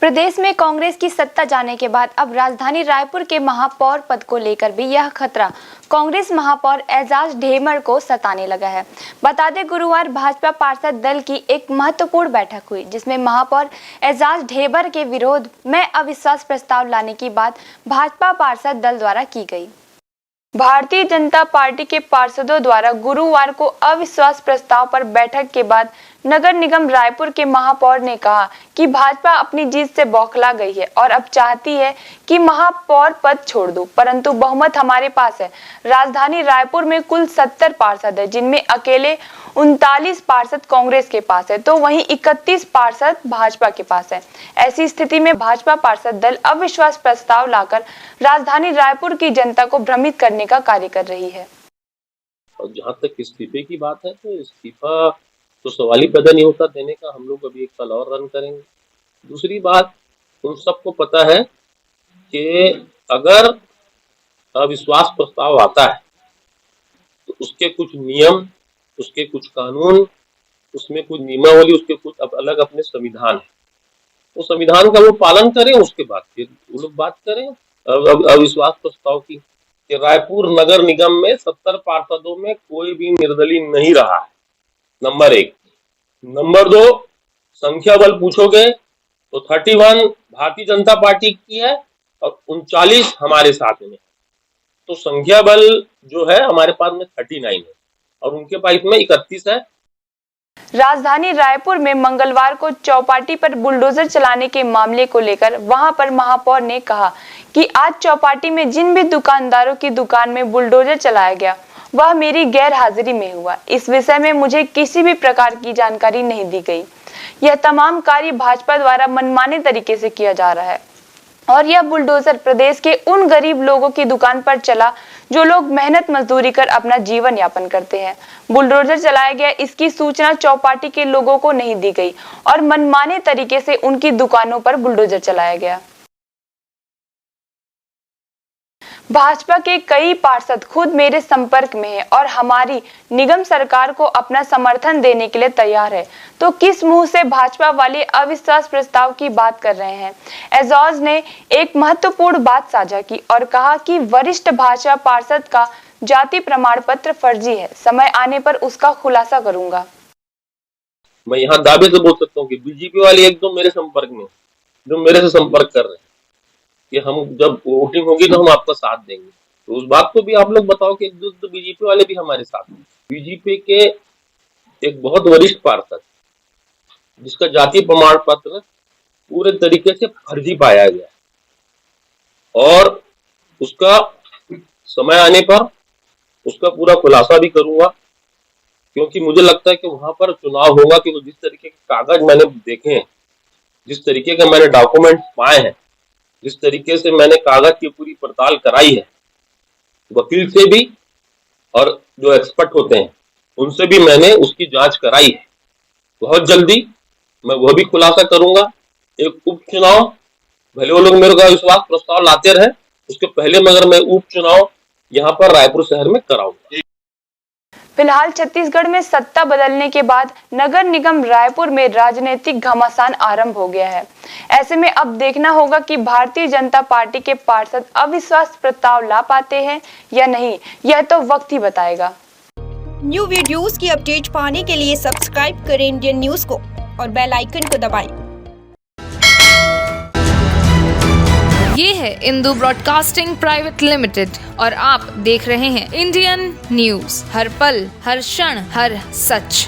प्रदेश में कांग्रेस की सत्ता जाने के बाद अब राजधानी रायपुर के महापौर पद को लेकर भी यह खतरा कांग्रेस महापौर एजाज ढेबर को सताने लगा है। बता दें, गुरुवार भाजपा पार्षद दल की एक महत्वपूर्ण बैठक हुई, जिसमें महापौर एजाज ढेबर के विरोध में अविश्वास प्रस्ताव लाने की बात भाजपा पार्षद दल द्वारा की गई। भारतीय जनता पार्टी के पार्षदों द्वारा गुरुवार को अविश्वास प्रस्ताव पर बैठक के बाद नगर निगम रायपुर के महापौर ने कहा कि भाजपा अपनी जीत से बौखला गई है और अब चाहती है कि महापौर पद छोड़ दूं, परंतु बहुमत हमारे पास है। राजधानी रायपुर में कुल 70 पार्षद है, जिनमें अकेले 39 पार्षद कांग्रेस के पास है, तो वहीं 31 पार्षद भाजपा के पास है। ऐसी स्थिति में भाजपा पार्षद दल अविश्वास प्रस्ताव लाकर राजधानी रायपुर की जनता को भ्रमित करने का कार्य कर रही है। और जहाँ तक इस्तीफे की बात है, तो इस्तीफा तो सवाल ही पैदा नहीं होता देने का। हम लोग अभी एक साल और रन करेंगे। दूसरी बात, उन सबको पता है कि अगर अविश्वास प्रस्ताव आता है तो उसके कुछ नियम, उसके कुछ कानून, उसमें कुछ नियमावली, उसके कुछ अलग अपने संविधान है। वो संविधान का वो पालन करें, उसके बाद फिर वो लोग बात करें अविश्वास प्रस्ताव की। कि रायपुर नगर निगम में 70 पार्षदों में कोई भी निर्दलीय नहीं रहा है, नंबर 1। नंबर 2, संख्या बल पूछोगे तो 31 भारतीय जनता पार्टी की है और 39 हमारे साथ में। तो संख्या बल जो है हमारे पास में 39 है और उनके पास में 31 है। राजधानी रायपुर में मंगलवार को चौपाटी पर बुलडोजर चलाने के मामले को लेकर वहां पर महापौर ने कहा कि आज चौपाटी में जिन भी दुकानदारों की दुकान में बुलडोजर चलाया गया वह मेरी गैर हाजिरी में हुआ। इस विषय में मुझे किसी भी प्रकार की जानकारी नहीं दी गई। यह तमाम कार्य भाजपा द्वारा मनमाने तरीके से किया जा रहा है और यह बुलडोजर प्रदेश के उन गरीब लोगों की दुकान पर चला जो लोग मेहनत मजदूरी कर अपना जीवन यापन करते हैं। बुलडोजर चलाया गया, इसकी सूचना चौपाटी के लोगों को नहीं दी गई और मनमाने तरीके से उनकी दुकानों पर बुलडोजर चलाया गया। भाजपा के कई पार्षद खुद मेरे संपर्क में हैं और हमारी निगम सरकार को अपना समर्थन देने के लिए तैयार है, तो किस मुंह से भाजपा वाले अविश्वास प्रस्ताव की बात कर रहे हैं। एजाज ने एक महत्वपूर्ण बात साझा की और कहा कि वरिष्ठ भाजपा पार्षद का जाति प्रमाण पत्र फर्जी है, समय आने पर उसका खुलासा करूंगा। मैं यहाँ दावे से बोल सकता हूँ कि बीजेपी वाले एक दो मेरे संपर्क में, जो मेरे से संपर्क कर रहे हैं कि हम जब वोटिंग होगी तो हम आपका साथ देंगे। तो उस बात को भी आप लोग बताओ कि एक दो बीजेपी वाले भी हमारे साथ हैं। बीजेपी के एक बहुत वरिष्ठ पार्षद जिसका जाति प्रमाण पत्र पूरे तरीके से फर्जी पाया गया और उसका समय आने पर उसका पूरा खुलासा भी करूंगा, क्योंकि मुझे लगता है कि वहां पर चुनाव होगा। क्योंकि जिस तरीके के कागज मैंने देखे हैं, जिस तरीके के मैंने डॉक्यूमेंट पाए हैं, जिस तरीके से मैंने कागज की पूरी पड़ताल कराई है, वकील से भी और जो एक्सपर्ट होते हैं उनसे भी मैंने उसकी जांच कराई है। बहुत जल्दी मैं वह भी खुलासा करूंगा। एक उपचुनाव, भले वो लोग मेरे का विश्वास प्रस्ताव लाते रहे, उसके पहले मगर मैं उपचुनाव यहाँ पर रायपुर शहर में कराऊंगा। फिलहाल छत्तीसगढ़ में सत्ता बदलने के बाद नगर निगम रायपुर में राजनीतिक घमासान आरंभ हो गया है। ऐसे में अब देखना होगा कि भारतीय जनता पार्टी के पार्षद अविश्वास प्रस्ताव ला पाते हैं या नहीं, यह तो वक्त ही बताएगा। न्यू वीडियोस की अपडेट पाने के लिए सब्सक्राइब करें इंडियन न्यूज को और बेल आइकन को दबाएं। ये है इंदू ब्रॉडकास्टिंग प्राइवेट लिमिटेड और आप देख रहे हैं इंडियन न्यूज, हर पल, हर क्षण, हर सच।